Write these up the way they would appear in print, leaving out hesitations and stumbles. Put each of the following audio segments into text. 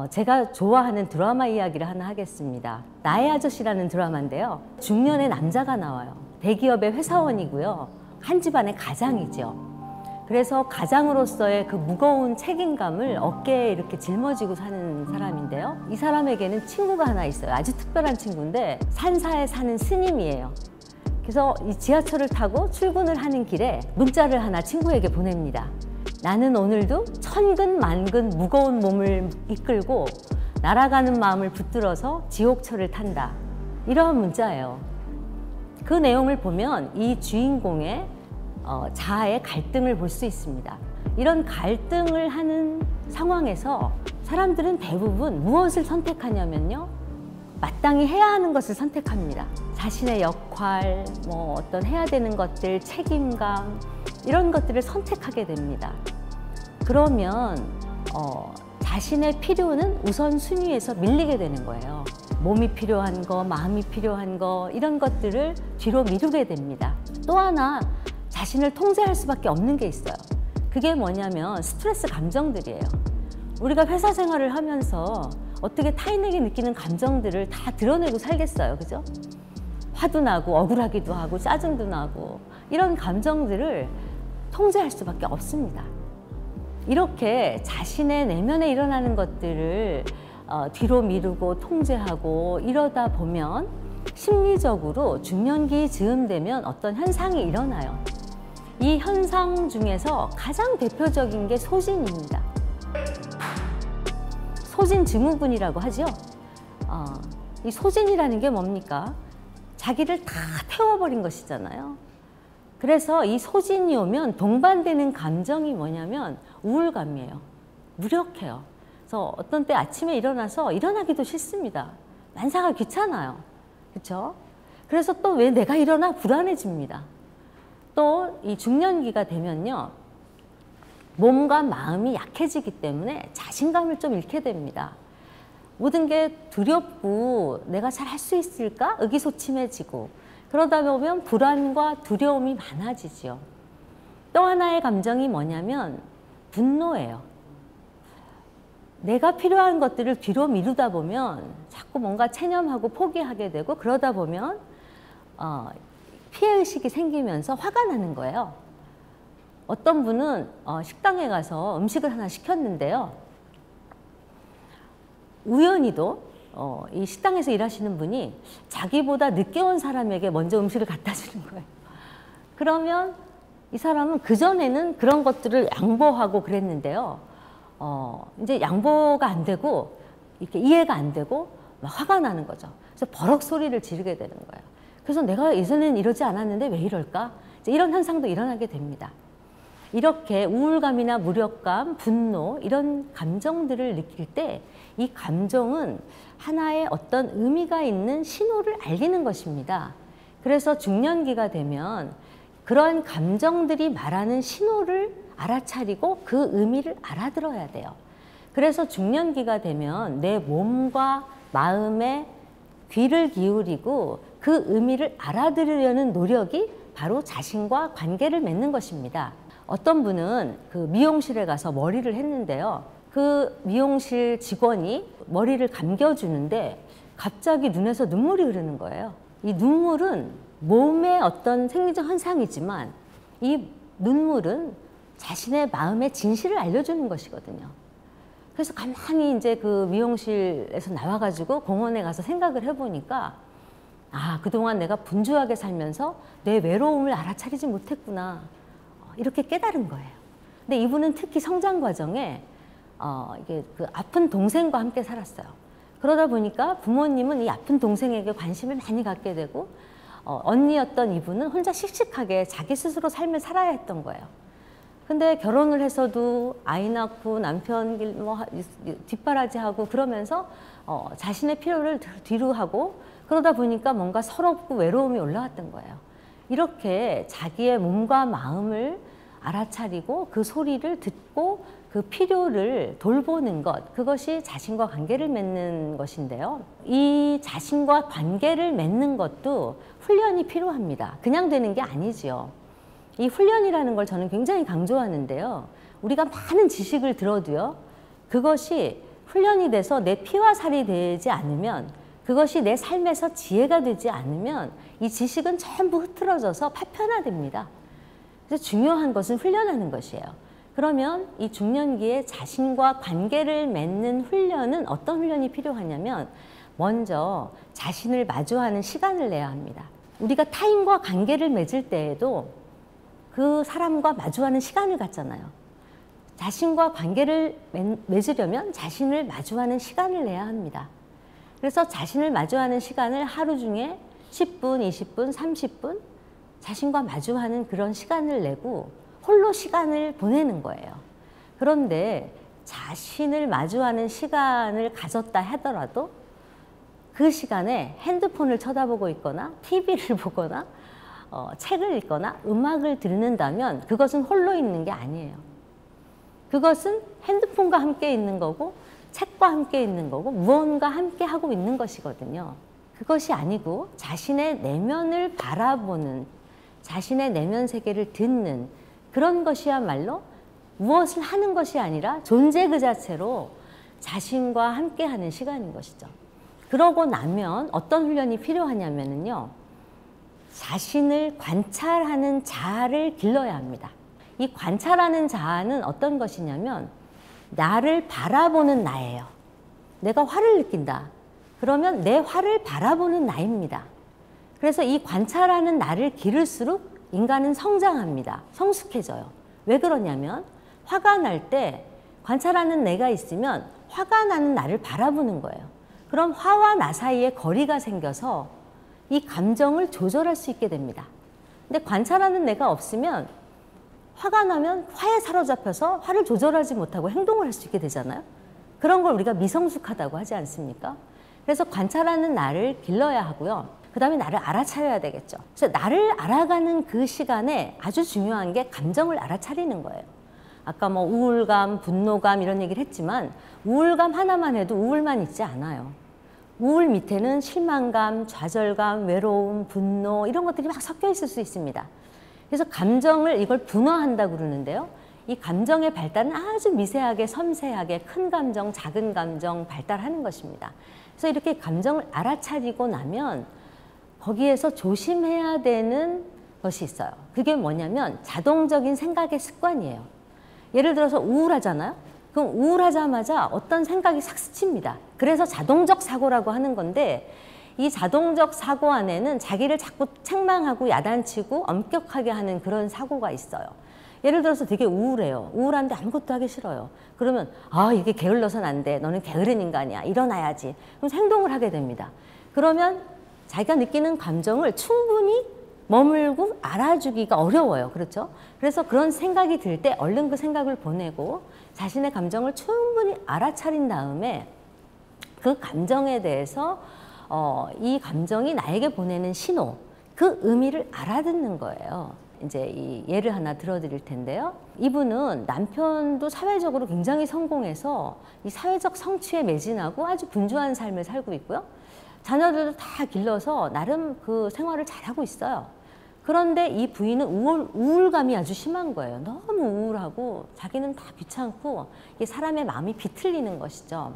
제가 좋아하는 드라마 이야기를 하나 하겠습니다. 나의 아저씨라는 드라마인데요. 중년의 남자가 나와요. 대기업의 회사원이고요. 한 집안의 가장이죠. 그래서 가장으로서의 그 무거운 책임감을 어깨에 이렇게 짊어지고 사는 사람인데요. 이 사람에게는 친구가 하나 있어요. 아주 특별한 친구인데 산사에 사는 스님이에요. 그래서 이 지하철을 타고 출근을 하는 길에 문자를 하나 친구에게 보냅니다. 나는 오늘도 천근 만근 무거운 몸을 이끌고 날아가는 마음을 붙들어서 지옥철을 탄다. 이러한 문자예요. 그 내용을 보면 이 주인공의 자아의 갈등을 볼 수 있습니다. 이런 갈등을 하는 상황에서 사람들은 대부분 무엇을 선택하냐면요. 마땅히 해야 하는 것을 선택합니다. 자신의 역할, 어떤 해야 되는 것들, 책임감 이런 것들을 선택하게 됩니다. 그러면 자신의 필요는 우선순위에서 밀리게 되는 거예요. 몸이 필요한 거, 마음이 필요한 거 이런 것들을 뒤로 미루게 됩니다. 또 하나 자신을 통제할 수밖에 없는 게 있어요. 그게 뭐냐면 스트레스 감정들이에요. 우리가 회사 생활을 하면서 어떻게 타인에게 느끼는 감정들을 다 드러내고 살겠어요, 그죠? 화도 나고 억울하기도 하고 짜증도 나고 이런 감정들을 통제할 수밖에 없습니다. 이렇게 자신의 내면에 일어나는 것들을 뒤로 미루고 통제하고 이러다 보면 심리적으로 중년기 즈음 되면 어떤 현상이 일어나요. 이 현상 중에서 가장 대표적인 게 소진입니다. 소진 증후군이라고 하죠. 이 소진이라는 게 뭡니까? 자기를 다 태워버린 것이잖아요. 그래서 이 소진이 오면 동반되는 감정이 뭐냐면 우울감이에요. 무력해요. 그래서 어떤 때 아침에 일어나서 일어나기도 싫습니다. 만사가 귀찮아요. 그렇죠? 그래서 또 왜 내가 일어나 불안해집니다. 또 이 중년기가 되면요. 몸과 마음이 약해지기 때문에 자신감을 좀 잃게 됩니다. 모든 게 두렵고 내가 잘 할 수 있을까? 의기소침해지고 그러다 보면 불안과 두려움이 많아지죠. 또 하나의 감정이 뭐냐면 분노예요. 내가 필요한 것들을 뒤로 미루다 보면 자꾸 뭔가 체념하고 포기하게 되고 그러다 보면 피해의식이 생기면서 화가 나는 거예요. 어떤 분은 식당에 가서 음식을 하나 시켰는데요. 우연히도 이 식당에서 일하시는 분이 자기보다 늦게 온 사람에게 먼저 음식을 갖다 주는 거예요. 그러면 이 사람은 그전에는 그런 것들을 양보하고 그랬는데요. 이제 양보가 안 되고 이렇게 이해가 안 되고 막 화가 나는 거죠. 그래서 버럭 소리를 지르게 되는 거예요. 그래서 내가 예전에는 이러지 않았는데 왜 이럴까? 이제 이런 현상도 일어나게 됩니다. 이렇게 우울감이나 무력감, 분노 이런 감정들을 느낄 때 이 감정은 하나의 어떤 의미가 있는 신호를 알리는 것입니다. 그래서 중년기가 되면 그러한 감정들이 말하는 신호를 알아차리고 그 의미를 알아들어야 돼요. 그래서 중년기가 되면 내 몸과 마음에 귀를 기울이고 그 의미를 알아들으려는 노력이 바로 자신과 관계를 맺는 것입니다. 어떤 분은 그 미용실에 가서 머리를 했는데요. 그 미용실 직원이 머리를 감겨주는데 갑자기 눈에서 눈물이 흐르는 거예요. 이 눈물은 몸의 어떤 생리적 현상이지만 이 눈물은 자신의 마음의 진실을 알려주는 것이거든요. 그래서 가만히 이제 그 미용실에서 나와가지고 공원에 가서 생각을 해보니까 그동안 내가 분주하게 살면서 내 외로움을 알아차리지 못했구나. 이렇게 깨달은 거예요. 근데 이분은 특히 성장 과정에 이게 그 아픈 동생과 함께 살았어요. 그러다 보니까 부모님은 이 아픈 동생에게 관심을 많이 갖게 되고 언니였던 이분은 혼자 씩씩하게 자기 스스로 삶을 살아야 했던 거예요. 근데 결혼을 해서도 아이 낳고 남편 뒷바라지하고 그러면서 자신의 필요를 뒤로 하고 그러다 보니까 뭔가 서럽고 외로움이 올라왔던 거예요. 이렇게 자기의 몸과 마음을 알아차리고 그 소리를 듣고 그 필요를 돌보는 것, 그것이 자신과 관계를 맺는 것인데요. 이 자신과 관계를 맺는 것도 훈련이 필요합니다. 그냥 되는 게 아니지요. 이 훈련이라는 걸 저는 굉장히 강조하는데요. 우리가 많은 지식을 들어도요, 그것이 훈련이 돼서 내 피와 살이 되지 않으면, 그것이 내 삶에서 지혜가 되지 않으면 이 지식은 전부 흐트러져서 파편화됩니다. 그래서 중요한 것은 훈련하는 것이에요. 그러면 이 중년기에 자신과 관계를 맺는 훈련은 어떤 훈련이 필요하냐면, 먼저 자신을 마주하는 시간을 내야 합니다. 우리가 타인과 관계를 맺을 때에도 그 사람과 마주하는 시간을 갖잖아요. 자신과 관계를 맺으려면 자신을 마주하는 시간을 내야 합니다. 그래서 자신을 마주하는 시간을 하루 중에 10분, 20분, 30분 자신과 마주하는 그런 시간을 내고 홀로 시간을 보내는 거예요. 그런데 자신을 마주하는 시간을 가졌다 하더라도 그 시간에 핸드폰을 쳐다보고 있거나 TV를 보거나 책을 읽거나 음악을 듣는다면 그것은 홀로 있는 게 아니에요. 그것은 핸드폰과 함께 있는 거고 책과 함께 있는 거고 무언가 함께 하고 있는 것이거든요. 그것이 아니고 자신의 내면을 바라보는, 자신의 내면 세계를 듣는 그런 것이야말로 무엇을 하는 것이 아니라 존재 그 자체로 자신과 함께 하는 시간인 것이죠. 그러고 나면 어떤 훈련이 필요하냐면요, 자신을 관찰하는 자아를 길러야 합니다. 이 관찰하는 자아는 어떤 것이냐면 나를 바라보는 나예요. 내가 화를 느낀다. 그러면 내 화를 바라보는 나입니다. 그래서 이 관찰하는 나를 기를수록 인간은 성장합니다. 성숙해져요. 왜 그러냐면 화가 날 때 관찰하는 내가 있으면 화가 나는 나를 바라보는 거예요. 그럼 화와 나 사이에 거리가 생겨서 이 감정을 조절할 수 있게 됩니다. 근데 관찰하는 내가 없으면 화가 나면 화에 사로잡혀서 화를 조절하지 못하고 행동을 할 수 있게 되잖아요. 그런 걸 우리가 미성숙하다고 하지 않습니까? 그래서 관찰하는 나를 길러야 하고요. 그 다음에 나를 알아차려야 되겠죠. 그래서 나를 알아가는 그 시간에 아주 중요한 게 감정을 알아차리는 거예요. 아까 뭐 우울감, 분노감 이런 얘기를 했지만 우울감 하나만 해도 우울만 있지 않아요. 우울 밑에는 실망감, 좌절감, 외로움, 분노 이런 것들이 막 섞여 있을 수 있습니다. 그래서 감정을 이걸 분화한다고 그러는데요. 이 감정의 발달은 아주 미세하게 섬세하게 큰 감정, 작은 감정 발달하는 것입니다. 그래서 이렇게 감정을 알아차리고 나면 거기에서 조심해야 되는 것이 있어요. 그게 뭐냐면 자동적인 생각의 습관이에요. 예를 들어서 우울하잖아요. 그럼 우울하자마자 어떤 생각이 싹 스칩니다. 그래서 자동적 사고라고 하는 건데 이 자동적 사고 안에는 자기를 자꾸 책망하고 야단치고 엄격하게 하는 그런 사고가 있어요. 예를 들어서 되게 우울해요. 우울한데 아무것도 하기 싫어요. 그러면 이게 게을러서는 안 돼. 너는 게으른 인간이야. 일어나야지. 그럼 행동을 하게 됩니다. 그러면 자기가 느끼는 감정을 충분히 머물고 알아주기가 어려워요. 그렇죠? 그래서 그런 생각이 들 때 얼른 그 생각을 보내고 자신의 감정을 충분히 알아차린 다음에 그 감정에 대해서 이 감정이 나에게 보내는 신호, 그 의미를 알아듣는 거예요. 이제 이 예를 하나 들어드릴 텐데요. 이분은 남편도 사회적으로 굉장히 성공해서 이 사회적 성취에 매진하고 아주 분주한 삶을 살고 있고요. 자녀들도 다 길러서 나름 그 생활을 잘하고 있어요. 그런데 이 부인은 우울감이 아주 심한 거예요. 너무 우울하고 자기는 다 귀찮고 이게 사람의 마음이 비틀리는 것이죠.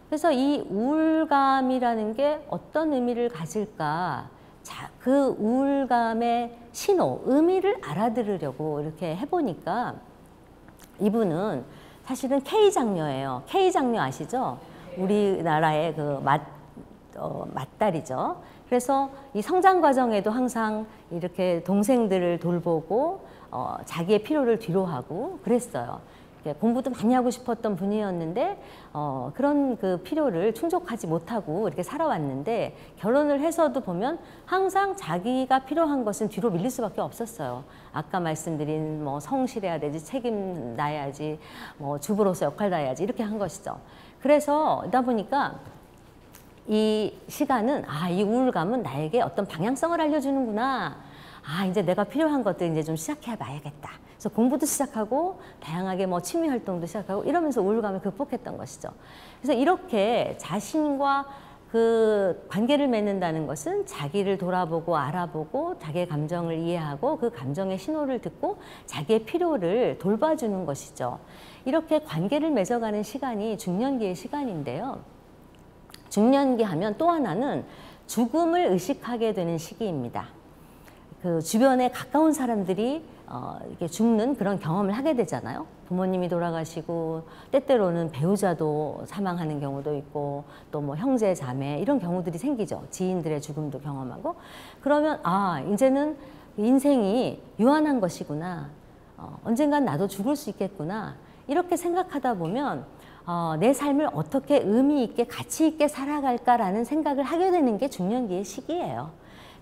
그래서 이 우울감이라는 게 어떤 의미를 가질까? 그 우울감의 신호, 의미를 알아들으려고 이렇게 해보니까 이분은 사실은 K장녀예요. K장녀 아시죠? 우리나라의 그 맏딸이죠. 그래서 이 성장 과정에도 항상 이렇게 동생들을 돌보고 자기의 필요를 뒤로하고 그랬어요. 공부도 많이 하고 싶었던 분이었는데 그런 그 필요를 충족하지 못하고 이렇게 살아왔는데 결혼을 해서도 보면 항상 자기가 필요한 것은 뒤로 밀릴 수밖에 없었어요. 아까 말씀드린 뭐 성실해야 되지, 책임나야지, 뭐 주부로서 역할 다해야지 이렇게 한 것이죠. 그래서 이다 보니까 이 시간은 이 우울감은 나에게 어떤 방향성을 알려주는구나. 이제 내가 필요한 것들 이제 좀 시작해 봐야겠다. 그래서 공부도 시작하고 다양하게 뭐 취미 활동도 시작하고 이러면서 우울감을 극복했던 것이죠. 그래서 이렇게 자신과 그 관계를 맺는다는 것은 자기를 돌아보고 알아보고 자기의 감정을 이해하고 그 감정의 신호를 듣고 자기의 필요를 돌봐주는 것이죠. 이렇게 관계를 맺어가는 시간이 중년기의 시간인데요. 중년기 하면 또 하나는 죽음을 의식하게 되는 시기입니다. 그 주변에 가까운 사람들이 이렇게 죽는 그런 경험을 하게 되잖아요. 부모님이 돌아가시고 때때로는 배우자도 사망하는 경우도 있고 또 뭐 형제 자매 이런 경우들이 생기죠. 지인들의 죽음도 경험하고 그러면 아 이제는 인생이 유한한 것이구나. 언젠간 나도 죽을 수 있겠구나. 이렇게 생각하다 보면 내 삶을 어떻게 의미 있게 가치 있게 살아갈까라는 생각을 하게 되는 게 중년기의 시기예요.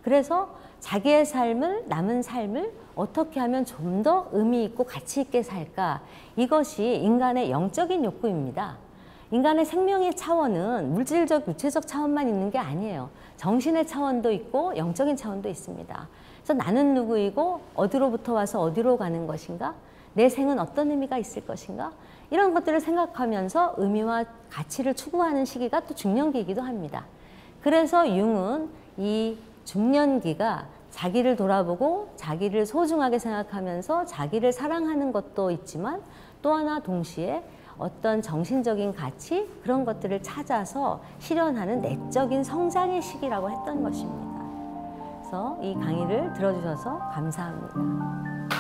그래서 자기의 삶을 남은 삶을 어떻게 하면 좀 더 의미 있고 가치 있게 살까 이것이 인간의 영적인 욕구입니다. 인간의 생명의 차원은 물질적 육체적 차원만 있는 게 아니에요. 정신의 차원도 있고 영적인 차원도 있습니다. 그래서 나는 누구이고 어디로부터 와서 어디로 가는 것인가 내 생은 어떤 의미가 있을 것인가 이런 것들을 생각하면서 의미와 가치를 추구하는 시기가 또 중년기이기도 합니다. 그래서 융은 이 중년기가 자기를 돌아보고 자기를 소중하게 생각하면서 자기를 사랑하는 것도 있지만 또 하나 동시에 어떤 정신적인 가치 그런 것들을 찾아서 실현하는 내적인 성장의 시기라고 했던 것입니다. 그래서 이 강의를 들어주셔서 감사합니다.